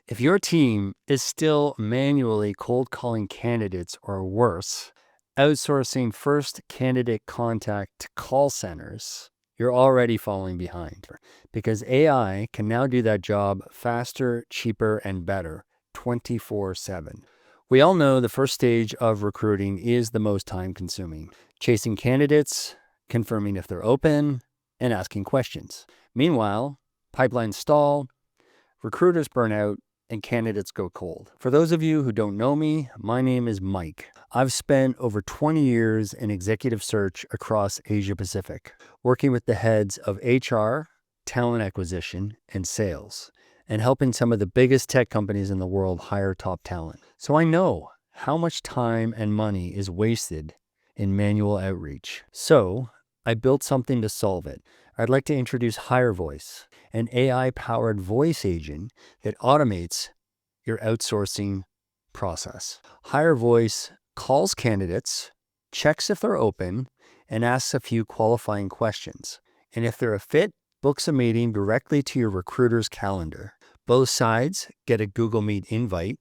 If your team is still manually cold calling candidates or worse, outsourcing first candidate contact to call centers, you're already falling behind because AI can now do that job faster, cheaper, and better 24/7. We all know the first stage of recruiting is the most time consuming. Chasing candidates, confirming if they're open, and asking questions. Meanwhile, pipelines stall, recruiters burn out, and candidates go cold. For those of you who don't know me, my name is Mike. I've spent over 20 years in executive search across Asia Pacific, working with the heads of HR, talent acquisition, and sales, and helping some of the biggest tech companies in the world hire top talent. So I know how much time and money is wasted in manual outreach. So I built something to solve it. I'd like to introduce HireVoice, an AI-powered voice agent that automates your outsourcing process. HireVoice calls candidates, checks if they're open, and asks a few qualifying questions. And if they're a fit, books a meeting directly to your recruiter's calendar. Both sides get a Google Meet invite,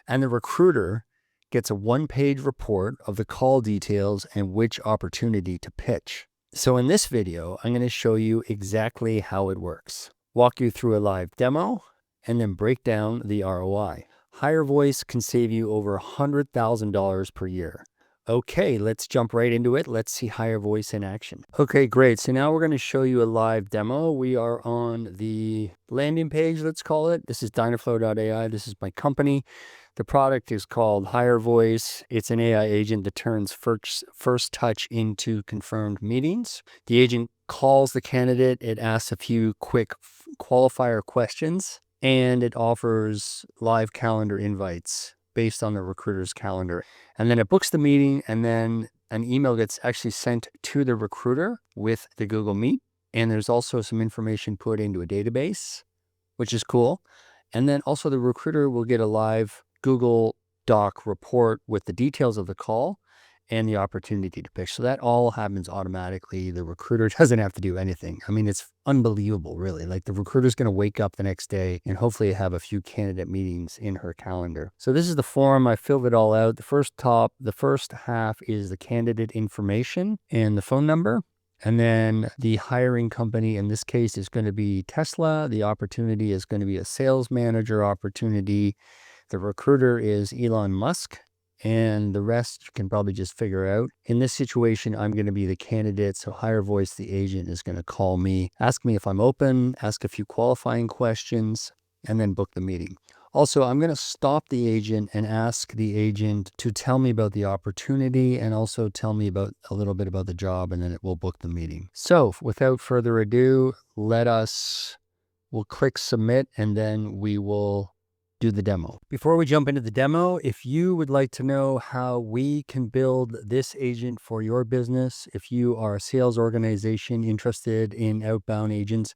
and the recruiter gets a one-page report of the call details and which opportunity to pitch. So in this video, I'm going to show you exactly how it works, walk you through a live demo, and then break down the ROI. HireVoice can save you over $100,000 per year. Okay, let's jump right into it. Let's see HireVoice in action. Okay, great. So now we're going to show you a live demo. We are on the landing page, let's call it. This is Dynaflow.ai. This is my company. The product is called HireVoice. It's an AI agent that turns first touch into confirmed meetings. The agent calls the candidate. It asks a few quick qualifier questions, and it offers live calendar invites based on the recruiter's calendar. And then it books the meeting, and then an email gets actually sent to the recruiter with the Google Meet. And there's also some information put into a database, which is cool. And then also the recruiter will get a live Google Doc report with the details of the call and the opportunity to pitch. So that all happens automatically. The recruiter doesn't have to do anything. I mean, it's unbelievable, really. Like the recruiter's going to wake up the next day and hopefully have a few candidate meetings in her calendar. So this is the form. I filled it all out. The first half is the candidate information and the phone number. And then the hiring company, in this case, is going to be Tesla. The opportunity is going to be a sales manager opportunity. The recruiter is Elon Musk, and the rest you can probably just figure out. In this situation, I'm going to be the candidate, so HireVoice, the agent, is going to call me, ask me if I'm open, ask a few qualifying questions, and then book the meeting. Also, I'm going to stop the agent and ask the agent to tell me about the opportunity and also tell me about a little bit about the job, and then it will book the meeting. So without further ado, we'll click submit, and then we will do the demo. Before we jump into the demo, if you would like to know how we can build this agent for your business, if you are a sales organization interested in outbound agents,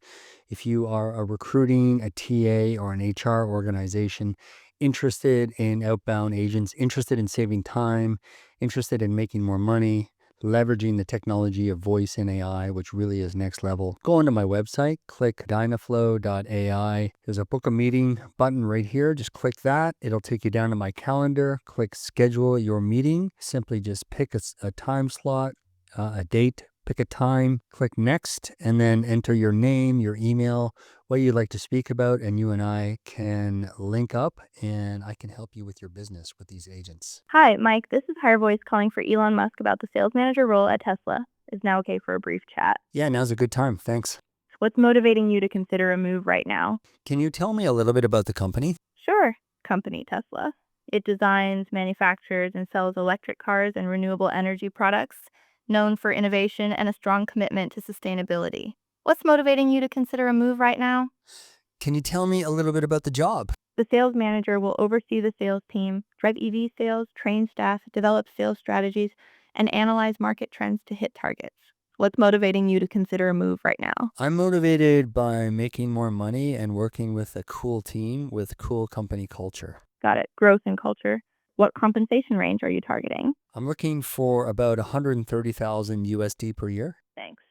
if you are a recruiting, a TA, or an HR organization interested in outbound agents, interested in saving time, interested in making more money, leveraging the technology of voice and AI, which really is next level, go onto my website, click dynaflow.ai. There's a book a meeting button right here. Just click that. It'll take you down to my calendar. Click schedule your meeting. Simply just pick a time slot, a date, pick a time, click next, and then enter your name, your email, what you'd like to speak about, and you and I can link up and I can help you with your business with these agents. Hi, Mike. This is HireVoice calling for Elon Musk about the sales manager role at Tesla. Is now okay for a brief chat? Yeah, now's a good time. Thanks. What's motivating you to consider a move right now? Can you tell me a little bit about the company? Sure. Company Tesla. It designs, manufactures, and sells electric cars and renewable energy products, known for innovation and a strong commitment to sustainability. What's motivating you to consider a move right now? Can you tell me a little bit about the job? The sales manager will oversee the sales team, drive EV sales, train staff, develop sales strategies, and analyze market trends to hit targets. What's motivating you to consider a move right now? I'm motivated by making more money and working with a cool team with cool company culture. Got it. Growth and culture. What compensation range are you targeting? I'm looking for about 130,000 USD per year. Thanks.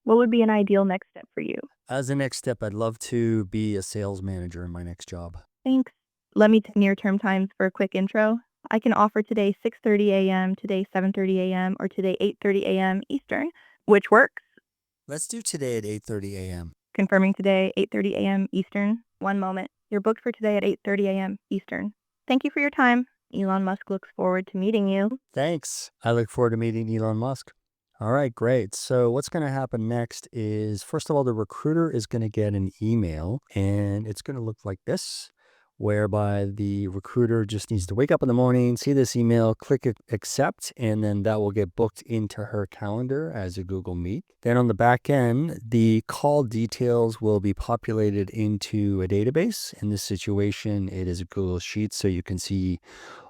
What would be an ideal next step for you? As a next step, I'd love to be a sales manager in my next job. Thanks. Let me near-term times for a quick intro. I can offer today 6:30 a.m., today 7:30 a.m., or today 8:30 a.m. Eastern, which works. Let's do today at 8:30 a.m. Confirming today, 8:30 a.m. Eastern. One moment. You're booked for today at 8:30 a.m. Eastern. Thank you for your time. Elon Musk looks forward to meeting you. Thanks. I look forward to meeting Elon Musk. All right, great. So what's going to happen next is, first of all, the recruiter is going to get an email, and it's going to look like this, whereby the recruiter just needs to wake up in the morning, see this email, click accept, and then that will get booked into her calendar as a Google Meet. Then on the back end, the call details will be populated into a database. In this situation, it is a Google Sheet, so you can see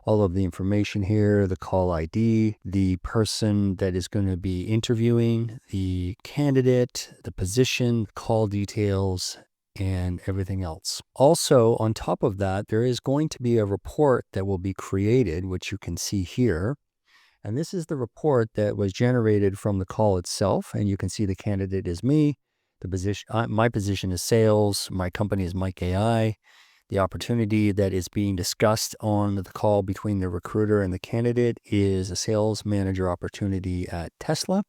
all of the information here, the call ID, the person that is going to be interviewing, the candidate, the position, call details, and everything else. Also, on top of that, there is going to be a report that will be created, which you can see here. And this is the report that was generated from the call itself. And you can see the candidate is me. The position, my position is sales. My company is Mike AI. The opportunity that is being discussed on the call between the recruiter and the candidate is a sales manager opportunity at Tesla.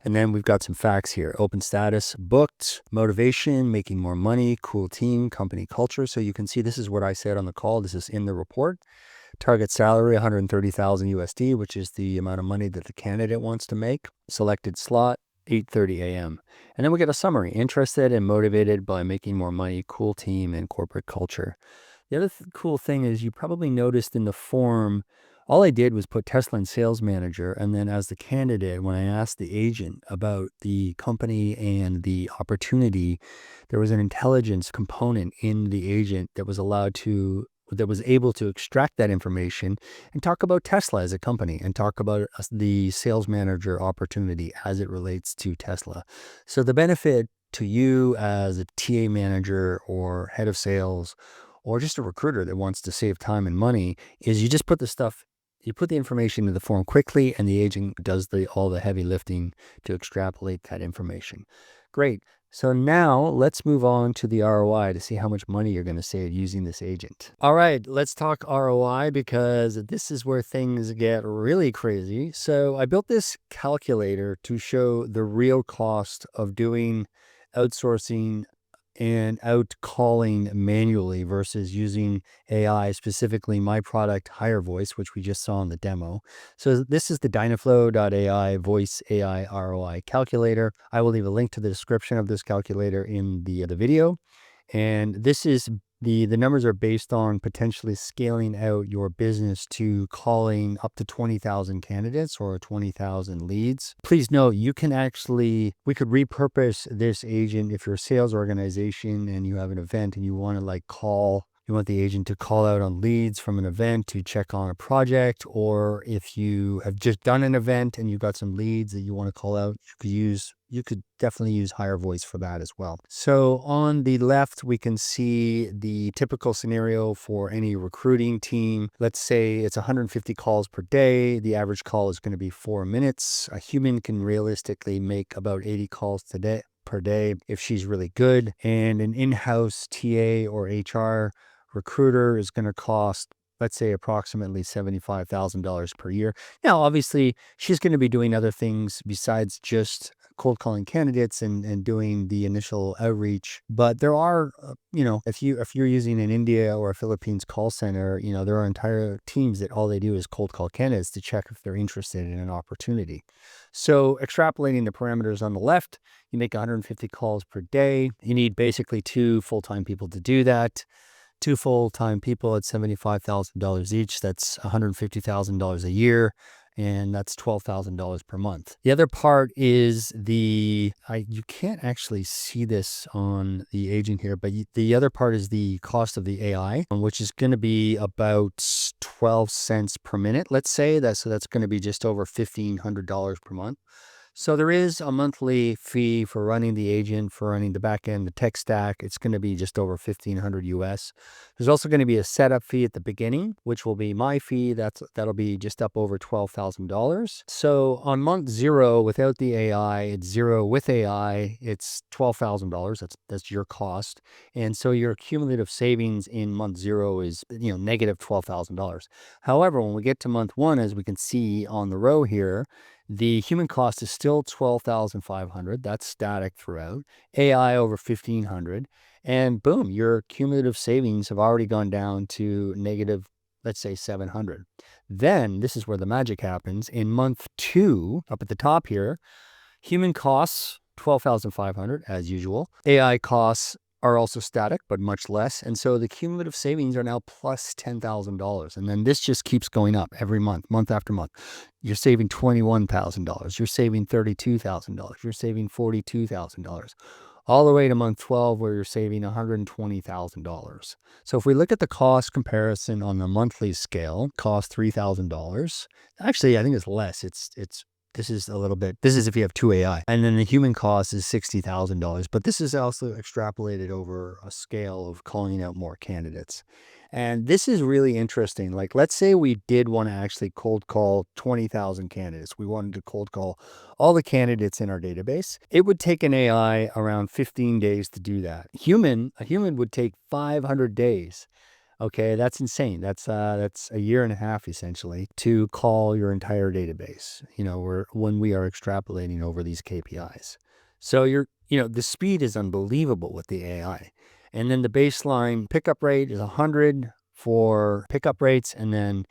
And then we've got some facts here. Open status, booked, motivation, making more money, cool team, company culture. So you can see this is what I said on the call. This is in the report. Target salary, 130,000 USD, which is the amount of money that the candidate wants to make. Selected slot, 8:30 a.m. And then we get a summary. Interested and motivated by making more money, cool team, and corporate culture. The other cool thing is you probably noticed in the form, all I did was put Tesla and sales manager. And then as the candidate, when I asked the agent about the company and the opportunity, there was an intelligence component in the agent that was able to extract that information and talk about Tesla as a company and talk about the sales manager opportunity as it relates to Tesla. So the benefit to you as a TA manager or head of sales or just a recruiter that wants to save time and money is you just put the information in the form quickly, and the agent does all the heavy lifting to extrapolate that information. Great. So now let's move on to the ROI to see how much money you're going to save using this agent. All right, let's talk ROI because this is where things get really crazy. So I built this calculator to show the real cost of doing outsourcing and out calling manually versus using AI, specifically my product HireVoice, which we just saw in the demo. So this is the Dynaflow.ai voice AI ROI calculator. I will leave a link to the description of this calculator in the video. And this is the numbers are based on potentially scaling out your business to calling up to 20,000 candidates or 20,000 leads. Please note, we could repurpose this agent if you're a sales organization and you have an event and you want the agent to call out on leads from an event to check on a project, or if you have just done an event and you've got some leads that you want to call out, you could definitely use HireVoice for that as well. So on the left, we can see the typical scenario for any recruiting team. Let's say it's 150 calls per day. The average call is going to be 4 minutes. A human can realistically make about 80 calls per day if she's really good. And an in-house TA or HR recruiter is going to cost, let's say, approximately $75,000 per year. Now, obviously, she's going to be doing other things besides just cold calling candidates and doing the initial outreach. But there are, if you're using an India or a Philippines call center, there are entire teams that all they do is cold call candidates to check if they're interested in an opportunity. So extrapolating the parameters on the left, you make 150 calls per day. You need basically 2 full-time people to do that. 2 full-time people at $75,000 each. That's $150,000 a year, and that's $12,000 per month. The other part is you can't actually see this on the agent here, but the other part is the cost of the AI, which is going to be about 12 cents per minute, let's say. So that's going to be just over $1,500 per month. So there is a monthly fee for running the agent, for running the back end, the tech stack. It's going to be just over $1,500 US. There's also going to be a setup fee at the beginning, which will be my fee. That'll be just up over $12,000. So on month 0 without the AI, it's 0 with AI. It's $12,000. That's your cost, and so your cumulative savings in month 0 is negative $12,000. However, when we get to month 1, as we can see on the row here, the human cost is still $12,500. That's static throughout. AI over $1,500. And boom, your cumulative savings have already gone down to negative, let's say, $700. Then this is where the magic happens. In month 2, up at the top here, human costs $12,500 as usual. AI costs are also static, but much less. And so the cumulative savings are now plus $10,000. And then this just keeps going up every month, month after month. You're saving $21,000. You're saving $32,000. You're saving $42,000. All the way to month 12, where you're saving $120,000. So if we look at the cost comparison on the monthly scale, cost $3,000. Actually, I think it's less. This is if you have 2 AI. And then the human cost is $60,000. But this is also extrapolated over a scale of calling out more candidates. And this is really interesting. Like, let's say we did want to actually cold call 20,000 candidates. We wanted to cold call all the candidates in our database. It would take an AI around 15 days to do that. A human would take 500 days. Okay, that's insane. That's a year and a half essentially to call your entire database, when we are extrapolating over these KPIs. So the speed is unbelievable with the AI. And then the baseline pickup rate is 100 for pickup rates, and then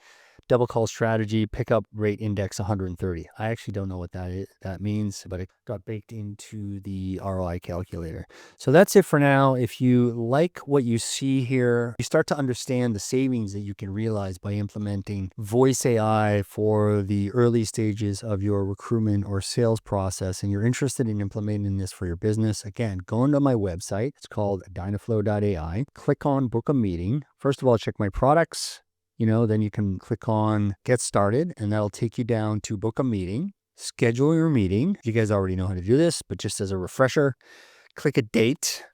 double call strategy pickup rate index 130. I actually don't know what that means, but it got baked into the ROI calculator. So that's it for now. If you like what you see here, you start to understand the savings that you can realize by implementing voice AI for the early stages of your recruitment or sales process, and you're interested in implementing this for your business, again, go into my website. It's called Dynaflow.ai. Click on book a meeting. First of all, check my products. Then you can click on get started, and that'll take you down to book a meeting. Schedule your meeting. You guys already know how to do this, but just as a refresher, click a date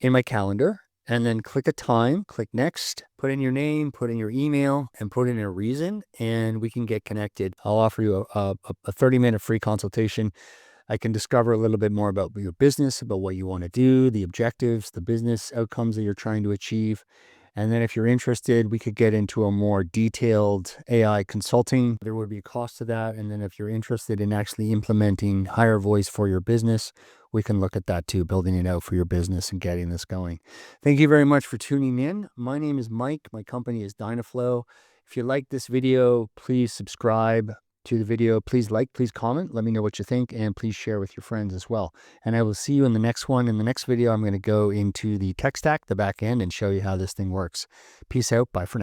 in my calendar, and then click a time, click next, put in your name, put in your email, and put in a reason, and we can get connected. I'll offer you a 30-minute free consultation. I can discover a little bit more about your business, about what you want to do, the objectives, the business outcomes that you're trying to achieve. And then if you're interested, we could get into a more detailed AI consulting. There would be a cost to that. And then if you're interested in actually implementing HireVoice for your business, we can look at that too, building it out for your business and getting this going. Thank you very much for tuning in. My name is Mike. My company is Dynaflow. If you like this video, please subscribe to the video. Please like, please comment, let me know what you think, and please share with your friends as well. And I will see you in the next one. In the next video, I'm going to go into the tech stack, the back end, and show you how this thing works. Peace out. Bye for now.